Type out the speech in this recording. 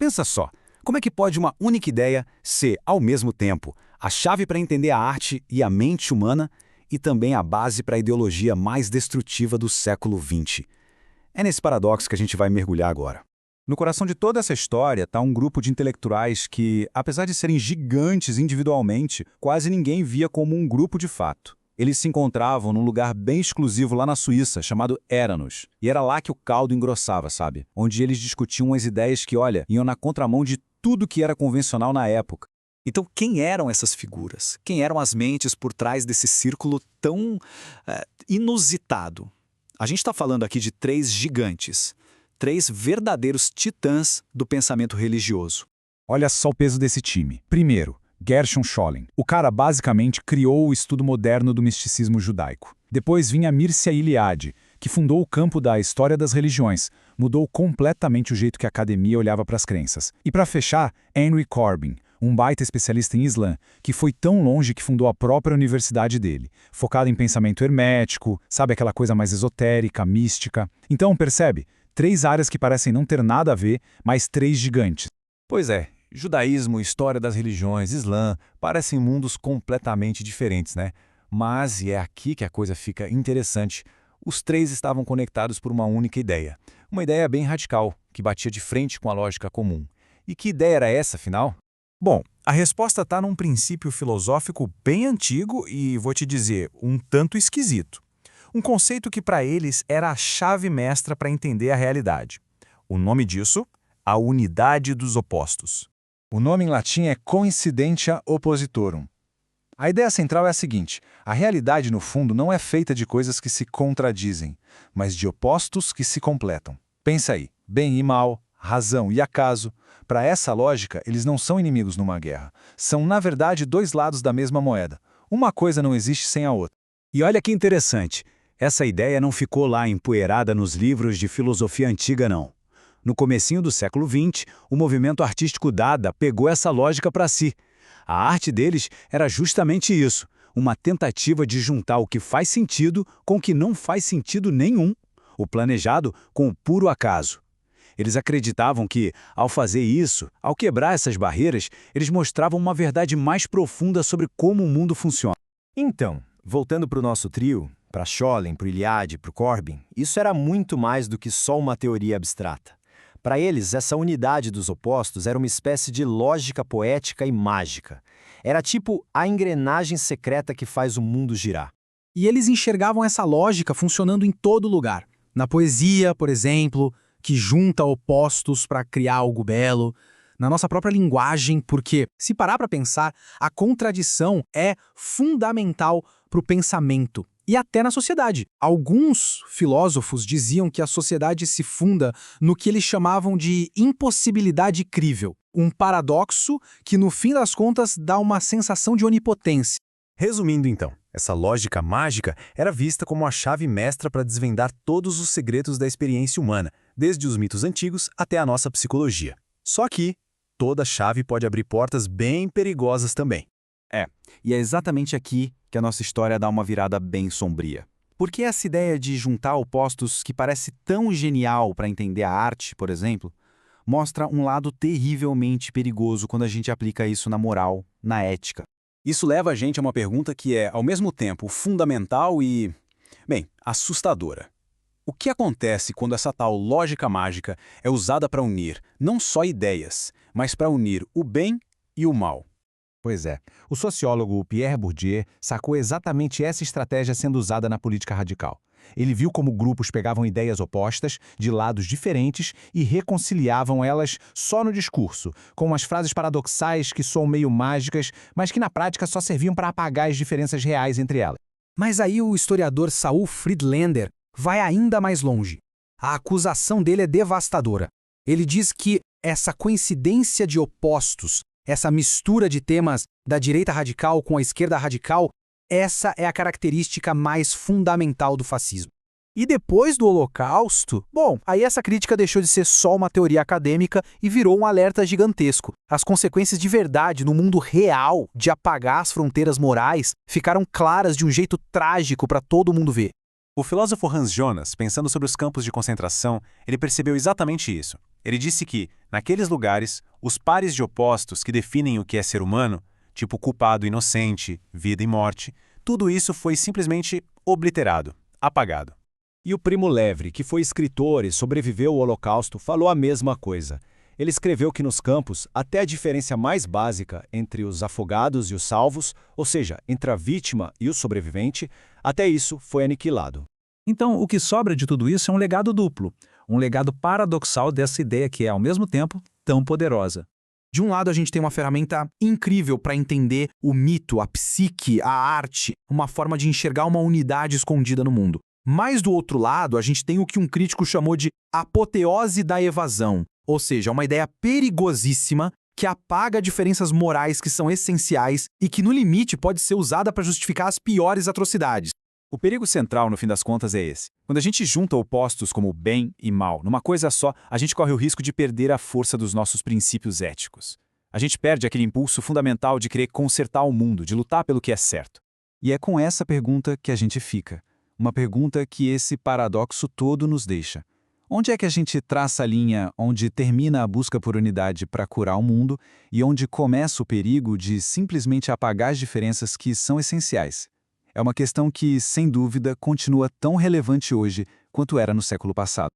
Pensa só, como é que pode uma única ideia ser, ao mesmo tempo, a chave para entender a arte e a mente humana e também a base para a ideologia mais destrutiva do século XX? É nesse paradoxo que a gente vai mergulhar agora. No coração de toda essa história está um grupo de intelectuais que, apesar de serem gigantes individualmente, quase ninguém via como um grupo de fato. Eles se encontravam num lugar bem exclusivo lá na Suíça, chamado Eranos. E era lá que o caldo engrossava, sabe? Onde eles discutiam as ideias que, olha, iam na contramão de tudo que era convencional na época. Então, quem eram essas figuras? Quem eram as mentes por trás desse círculo tão inusitado? A gente está falando aqui de 3 gigantes. 3 verdadeiros titãs do pensamento religioso. Olha só o peso desse time. Primeiro, Gershom Scholem. O cara basicamente criou o estudo moderno do misticismo judaico. Depois vinha Mircea Eliade, que fundou o campo da história das religiões, mudou completamente o jeito que a academia olhava para as crenças. E para fechar, Henry Corbin, um baita especialista em Islã, que foi tão longe que fundou a própria universidade dele, focada em pensamento hermético, sabe aquela coisa mais esotérica, mística. Então, percebe? 3 áreas que parecem não ter nada a ver, mas 3 gigantes. Pois é, judaísmo, história das religiões, Islã, parecem mundos completamente diferentes, né? Mas, e é aqui que a coisa fica interessante, os 3 estavam conectados por uma única ideia. Uma ideia bem radical, que batia de frente com a lógica comum. E que ideia era essa, afinal? Bom, a resposta está num princípio filosófico bem antigo e, vou te dizer, um tanto esquisito. Um conceito que para eles era a chave mestra para entender a realidade. O nome disso? A unidade dos opostos. O nome em latim é coincidentia oppositorum. A ideia central é a seguinte: a realidade, no fundo, não é feita de coisas que se contradizem, mas de opostos que se completam. Pensa aí, bem e mal, razão e acaso. Para essa lógica, eles não são inimigos numa guerra. São, na verdade, 2 lados da mesma moeda. Uma coisa não existe sem a outra. E olha que interessante, essa ideia não ficou lá empoeirada nos livros de filosofia antiga, não. No comecinho do século XX, o movimento artístico Dada pegou essa lógica para si. A arte deles era justamente isso, uma tentativa de juntar o que faz sentido com o que não faz sentido nenhum, o planejado com o puro acaso. Eles acreditavam que, ao fazer isso, ao quebrar essas barreiras, eles mostravam uma verdade mais profunda sobre como o mundo funciona. Então, voltando para o nosso trio, para Scholem, para o Eliade, para o Corbin, isso era muito mais do que só uma teoria abstrata. Para eles, essa unidade dos opostos era uma espécie de lógica poética e mágica. Era tipo a engrenagem secreta que faz o mundo girar. E eles enxergavam essa lógica funcionando em todo lugar. Na poesia, por exemplo, que junta opostos para criar algo belo. Na nossa própria linguagem, porque, se parar para pensar, a contradição é fundamental para o pensamento. E até na sociedade. Alguns filósofos diziam que a sociedade se funda no que eles chamavam de impossibilidade crível. Um paradoxo que, no fim das contas, dá uma sensação de onipotência. Resumindo então, essa lógica mágica era vista como a chave mestra para desvendar todos os segredos da experiência humana, desde os mitos antigos até a nossa psicologia. Só que toda chave pode abrir portas bem perigosas também. E é exatamente aqui que a nossa história dá uma virada bem sombria. Porque essa ideia de juntar opostos que parece tão genial para entender a arte, por exemplo, mostra um lado terrivelmente perigoso quando a gente aplica isso na moral, na ética. Isso leva a gente a uma pergunta que é, ao mesmo tempo, fundamental e, bem, assustadora. O que acontece quando essa tal lógica mágica é usada para unir não só ideias, mas para unir o bem e o mal? Pois é, o sociólogo Pierre Bourdieu sacou exatamente essa estratégia sendo usada na política radical. Ele viu como grupos pegavam ideias opostas, de lados diferentes, e reconciliavam elas só no discurso, com umas frases paradoxais que soam meio mágicas, mas que na prática só serviam para apagar as diferenças reais entre elas. Mas aí o historiador Saul Friedlander vai ainda mais longe. A acusação dele é devastadora. Ele diz que essa coincidência de opostos, essa mistura de temas da direita radical com a esquerda radical, essa é a característica mais fundamental do fascismo. E depois do Holocausto, bom, aí essa crítica deixou de ser só uma teoria acadêmica e virou um alerta gigantesco. As consequências de verdade no mundo real de apagar as fronteiras morais ficaram claras de um jeito trágico para todo mundo ver. O filósofo Hans Jonas, pensando sobre os campos de concentração, ele percebeu exatamente isso. Ele disse que, naqueles lugares, os pares de opostos que definem o que é ser humano, tipo culpado e inocente, vida e morte, tudo isso foi simplesmente obliterado, apagado. E o Primo Levi, que foi escritor e sobreviveu ao Holocausto, falou a mesma coisa. Ele escreveu que nos campos, até a diferença mais básica entre os afogados e os salvos, ou seja, entre a vítima e o sobrevivente, até isso foi aniquilado. Então, o que sobra de tudo isso é um legado duplo, um legado paradoxal dessa ideia que é, ao mesmo tempo, tão poderosa. De um lado, a gente tem uma ferramenta incrível para entender o mito, a psique, a arte, uma forma de enxergar uma unidade escondida no mundo. Mas do outro lado, a gente tem o que um crítico chamou de apoteose da evasão, ou seja, uma ideia perigosíssima que apaga diferenças morais que são essenciais e que, no limite, pode ser usada para justificar as piores atrocidades. O perigo central, no fim das contas, é esse. Quando a gente junta opostos como bem e mal numa coisa só, a gente corre o risco de perder a força dos nossos princípios éticos. A gente perde aquele impulso fundamental de querer consertar o mundo, de lutar pelo que é certo. E é com essa pergunta que a gente fica. Uma pergunta que esse paradoxo todo nos deixa. Onde é que a gente traça a linha onde termina a busca por unidade para curar o mundo e onde começa o perigo de simplesmente apagar as diferenças que são essenciais? É uma questão que, sem dúvida, continua tão relevante hoje quanto era no século passado.